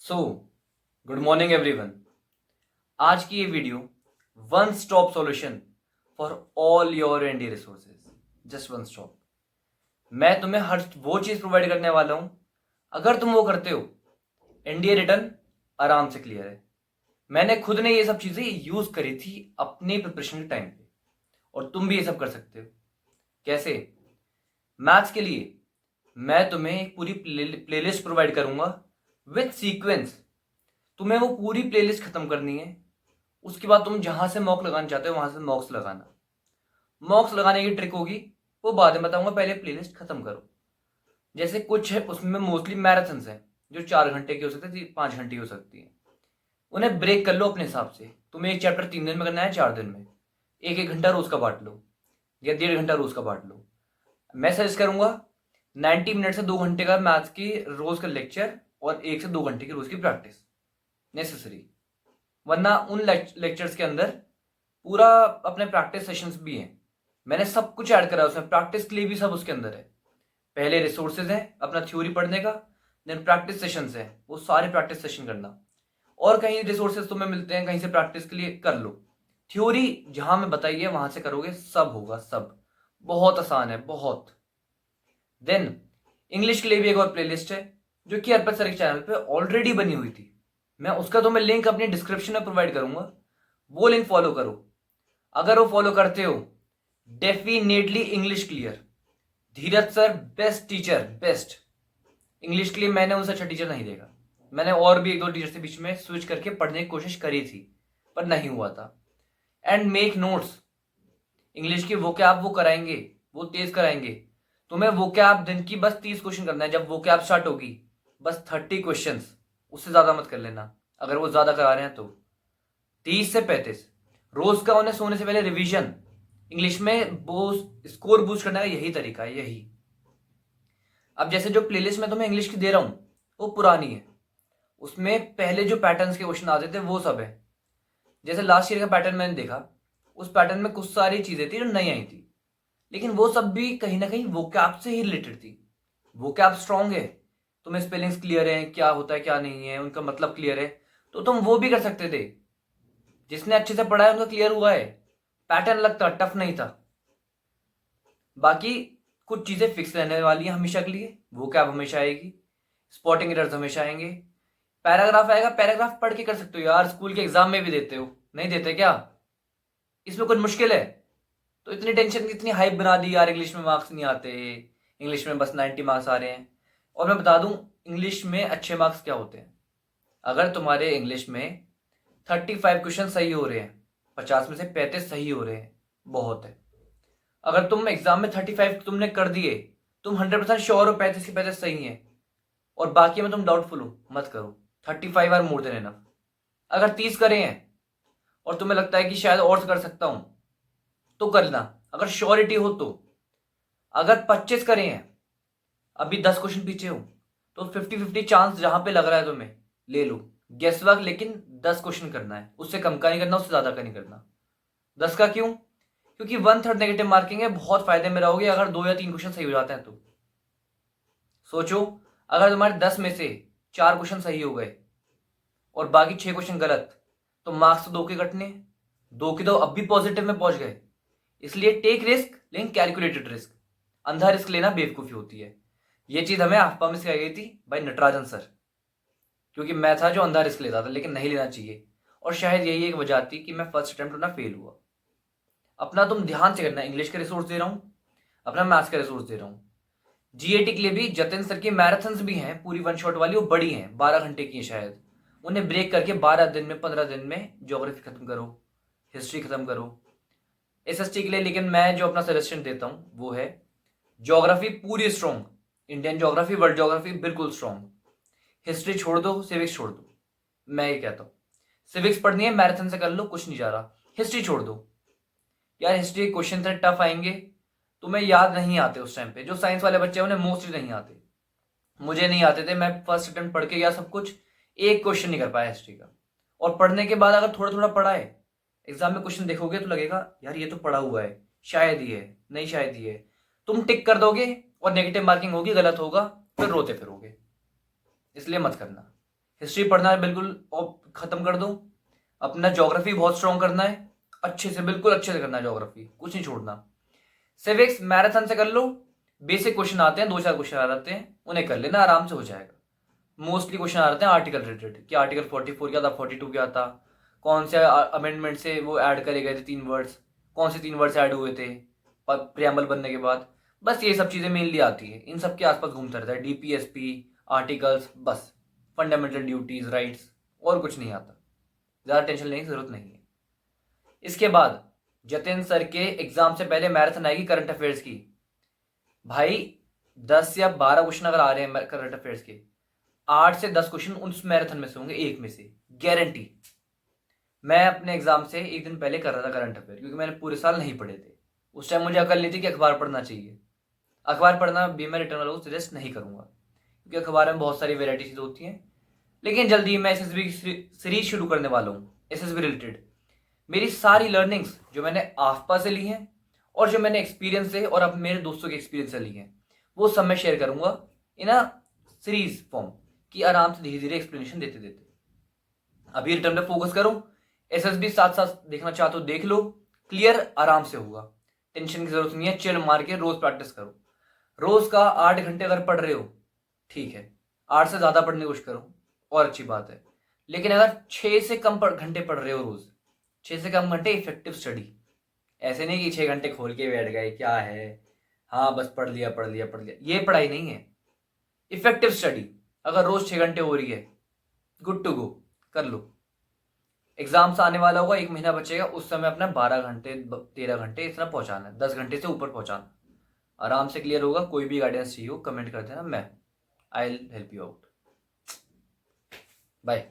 So good morning everyone. आज की ये video one stop solution for all your NDA resources, just one stop. मैं तुम्हें हर वो चीज़ प्रोवाइड करने वाला हूं, अगर तुम वो करते हो एनडीए रिटर्न आराम से क्लियर है। मैंने खुद ने ये सब चीज़ें यूज़ करी थी अपने प्रिपरेशन के टाइम पे, और तुम भी ये सब कर सकते हो। कैसे? मैथ्स के लिए मैं तुम्हें एक पूरी प्लेलिस्ट प्रोवाइड करूंगा विथ सीक्वेंस। तुम्हें वो पूरी प्लेलिस्ट खत्म करनी है। उसके बाद तुम जहां से मॉक लगाना चाहते हो वहां से मॉक्स लगाना। मॉक्स लगाने की ट्रिक होगी वो बाद में बताऊंगा, पहले प्लेलिस्ट खत्म करो। जैसे कुछ है उसमें मोस्टली मैराथन्स हैं जो 4 घंटे की हो सकती है, 5 घंटे की हो सकती है। उन्हें ब्रेक कर लो अपने हिसाब से। तुम्हें एक चैप्टर 3 दिन में करना है, 4 दिन में, एक एक घंटा रोज का बांट लो या 1.5 घंटा रोज का बांट लो। मैं सजेस्ट करूंगा 90 मिनट से 2 घंटे का मैथ्स की रोज का लेक्चर और 1 से 2 घंटे की रोज की प्रैक्टिस नेसेसरी। वरना उन लेक्चर्स के अंदर पूरा अपने प्रैक्टिस सेशंस भी हैं। मैंने सब कुछ ऐड करा है उसमें, प्रैक्टिस के लिए भी सब उसके अंदर है। पहले रिसोर्सेज हैं अपना थ्योरी पढ़ने का, देन प्रैक्टिस सेशंस हैं, वो सारे प्रैक्टिस सेशन करना। और कहीं रिसोर्सेज तुम्हें मिलते हैं कहीं से प्रैक्टिस के लिए कर लो। थ्योरी जहां मैं बताइए वहां से करोगे सब होगा, सब बहुत आसान है, बहुत। देन इंग्लिश के लिए भी एक और प्लेलिस्ट है जो कि अर्पित सर के चैनल पे ऑलरेडी बनी हुई थी। मैं उसका तुम्हें लिंक अपनी डिस्क्रिप्शन में प्रोवाइड करूंगा, वो लिंक फॉलो करो। अगर वो फॉलो करते हो definitely English clear. Dheeraj sir best teacher, best. English के लिए मैंने उनसे अच्छा टीचर नहीं देखा। मैंने और भी 1-2 टीचर से बीच में स्विच करके पढ़ने की कोशिश करी थी पर नहीं हुआ था। And make notes. इंग्लिश की वोकैब वो कराएंगे, वो तेज कराएंगे। तुम्हें वोकैब दिन की बस 30 क्वेश्चन करना है। जब वोकैब स्टार्ट होगी बस 30 क्वेश्चन, उससे ज्यादा मत कर लेना। अगर वो ज्यादा करा रहे हैं तो 30 से 35 रोज का उन्हें सोने से पहले रिवीजन। इंग्लिश में वो स्कोर बूस्ट करने का यही तरीका है, यही। अब जैसे जो प्लेलिस्ट मैं तुम्हें इंग्लिश की दे रहा हूं वो पुरानी है, उसमें पहले जो पैटर्न्स के क्वेश्चन आते थे वो सब है। जैसे लास्ट ईयर का पैटर्न मैंने देखा, उस पैटर्न में कुछ सारी चीजें थी जो नई आई थी, लेकिन वो सब भी कहीं ना कहीं वोकैब से ही रिलेटेड थी। वोकैब स्ट्रांग है, तुम्हें स्पेलिंग्स क्लियर है, क्या होता है क्या नहीं है, उनका मतलब क्लियर है, तो तुम वो भी कर सकते थे। जिसने अच्छे से पढ़ा है उनका क्लियर हुआ है। पैटर्न लगता टफ नहीं था। बाकी कुछ चीजें फिक्स रहने वाली है हमेशा के लिए। वोकैब हमेशा आएगी, स्पॉटिंग एरर्स हमेशा आएंगे। पैराग्राफ आएगा, पैराग्राफ पढ़ के कर सकते हो यार, स्कूल के एग्जाम में भी देते हो, नहीं देते क्या? इसमें कुछ मुश्किल है? तो इतनी टेंशन, इतनी हाइप बना दी यार इंग्लिश में मार्क्स नहीं आते, इंग्लिश में बस 90 मार्क्स आ रहे हैं। और मैं बता दूं इंग्लिश में अच्छे मार्क्स क्या होते हैं। अगर तुम्हारे इंग्लिश में 35 क्वेश्चन सही हो रहे हैं, 50 में से 35 सही हो रहे हैं, बहुत है। अगर तुम एग्जाम में 35 तुमने कर दिए, तुम 100% श्योर हो 35 के 35 सही है, और बाकी में तुम डाउटफुल हो, मत करो। 35 आर मोर देन एनफ। अगर 30 करे हैं और तुम्हें लगता है कि शायद और कर सकता हूं तो करना, अगर श्योरिटी हो तो। अगर 25 करे हैं, अभी 10 क्वेश्चन पीछे हो, तो 50-50 चांस जहां पे लग रहा है तुम्हें ले लो। गेस वर्क, लेकिन 10 क्वेश्चन करना है, उससे कम का नहीं करना, उससे ज्यादा का नहीं करना। 10 का क्यों? क्योंकि 1/3 नेगेटिव मार्किंग है, बहुत फायदे में रहोगे अगर 2 या 3 क्वेश्चन सही हो जाते हैं तो। सोचो, अगर तुम्हारे 10 में से 4 क्वेश्चन सही हो गए और बाकी 6 क्वेश्चन गलत, तो मार्क्स तो 2 के कटने, 2 के तो अब भी पॉजिटिव में पहुंच गए। इसलिए टेक रिस्क, लेकिन कैलकुलेटेड रिस्क। अंधा रिस्क लेना बेवकूफी होती है। ये चीज हमें आफ्पा में सिखाई गई थी भाई नटराजन सर, क्योंकि मैं था जो अंधा रिस्क लेता था, लेकिन नहीं लेना चाहिए। और शायद यही एक वजह थी कि मैं फर्स्ट अटेम्प्ट अपना फेल हुआ। अपना तुम ध्यान से करना। इंग्लिश का रिसोर्स दे रहा हूं, अपना मैथ्स का रिसोर्स दे रहा हूं। जीएटी के लिए भी जतिन सर की मैराथन्स भी हैं, पूरी 1 शॉट वाली, वो बड़ी हैं, 12 घंटे की हैं शायद। उन्हें ब्रेक करके 12 दिन में, 15 दिन में ज्योग्राफी खत्म करो, हिस्ट्री खत्म करो। एसएसटी के लिए लेकिन मैं जो अपना सजेशन देता हूं वो है ज्योग्राफी पूरी strong, Indian geography, world geography बिल्कुल स्ट्रॉन्ग। हिस्ट्री छोड़ दो, सिविक्स छोड़ दो। मैं ये कहता हूं सिविक्स पढ़नी है मैराथन से कर लो, कुछ नहीं जा रहा। हिस्ट्री छोड़ दो यार, हिस्ट्री क्वेश्चन थे टफ आएंगे, तुम्हें याद नहीं आते उस टाइम पे। जो साइंस वाले बच्चे हैं उन्हें मोस्टली नहीं आते, मुझे नहीं आते थे। मैं फर्स्ट अटेम्प्ट पढ़ के गया सब कुछ, एक क्वेश्चन नहीं कर पाया हिस्ट्री का। और पढ़ने के बाद अगर थोड़ा थोड़ा पढ़ा है, एग्जाम में क्वेश्चन देखोगे तो लगेगा यार ये तो पढ़ा हुआ है, शायद ये है, नहीं शायद ये है। तुम टिक कर दोगे और नेगेटिव मार्किंग होगी, गलत होगा, फिर रोते फिरोगे। इसलिए मत करना। हिस्ट्री पढ़ना है बिल्कुल खत्म कर दो। अपना ज्योग्राफी बहुत स्ट्रॉन्ग करना है, अच्छे से, बिल्कुल अच्छे से करना है ज्योग्राफी, कुछ नहीं छोड़ना। सिविक्स मैराथन से कर लो, बेसिक क्वेश्चन आते हैं, 2-4 क्वेश्चन आ जाते हैं, उन्हें कर लेना, आराम से हो जाएगा। मोस्टली क्वेश्चन आ जाते हैं आर्टिकल रिलेटेड कि आर्टिकल 44 क्या था, 42 क्या था, कौन से अमेंडमेंट से वो ऐड करे गए थे 3 वर्ड्स, कौन से 3 वर्ड्स ऐड हुए थे प्रियम्बल बनने के बाद। बस ये सब चीज़ें मेनली आती है, इन सब के आसपास घूमता रहता है, डीपीएसपी, आर्टिकल्स, बस फंडामेंटल ड्यूटीज, राइट्स, और कुछ नहीं आता। ज़्यादा टेंशन लेने की जरूरत नहीं है। इसके बाद जतिन सर के एग्जाम से पहले मैराथन आएगी करंट अफेयर्स की। भाई 10 या 12 क्वेश्चन अगर आ रहे हैं करंट अफेयर्स के, 8 से 10 क्वेश्चन उस मैराथन में से होंगे, एक में से गारंटी। मैं अपने एग्जाम से एक दिन पहले कर रहा था करंट अफेयर, क्योंकि मैंने पूरे साल नहीं पढ़े थे। उस टाइम मुझे अकल नहीं थी कि अखबार पढ़ना चाहिए। अखबार पढ़ना भी मैं रिटर्न वालों को सजेस्ट नहीं करूंगा, क्योंकि अखबार में बहुत सारी वेराइटी चीज़ें होती हैं। लेकिन जल्दी मैं एसएसबी सीरीज शुरू करने वाला हूँ, एसएसबी रिलेटेड। मेरी सारी लर्निंग्स जो मैंने आफपा से ली हैं और जो मैंने एक्सपीरियंस से और अब मेरे दोस्तों के एक्सपीरियंस से ली हैं, वो सब मैं शेयर करूंगा इन अ सीरीज फॉर्म, कि आराम से धीरे धीरे एक्सप्लेनेशन देते देते। अभी रिटर्न पे फोकस करो, एसएसबी साथ साथ देखना चाहते हो देख लो, क्लियर आराम से होगा, टेंशन की जरूरत नहीं है। चिल मार के रोज प्रैक्टिस करो। रोज का 8 घंटे अगर पढ़ रहे हो ठीक है, 8 से ज्यादा पढ़ने की कोशिश करो और अच्छी बात है। लेकिन अगर 6 से कम घंटे पढ़ रहे हो रोज, 6 से कम घंटे इफेक्टिव स्टडी, ऐसे नहीं कि 6 घंटे खोल के बैठ गए क्या है, हाँ बस पढ़ लिया पढ़ लिया पढ़ लिया, ये पढ़ाई नहीं है। इफेक्टिव स्टडी अगर रोज 6 घंटे हो रही है, गुड टू गो, कर लो। एग्जाम से आने वाला होगा, 1 महीना बचेगा, उस समय अपना 12 घंटे 13 घंटे इतना पहुंचाना है, 10 घंटे से ऊपर पहुंचाना, आराम से क्लियर होगा। कोई भी गाइडेंस चाहिए हो कमेंट कर देना, मैं I will help you out. Bye.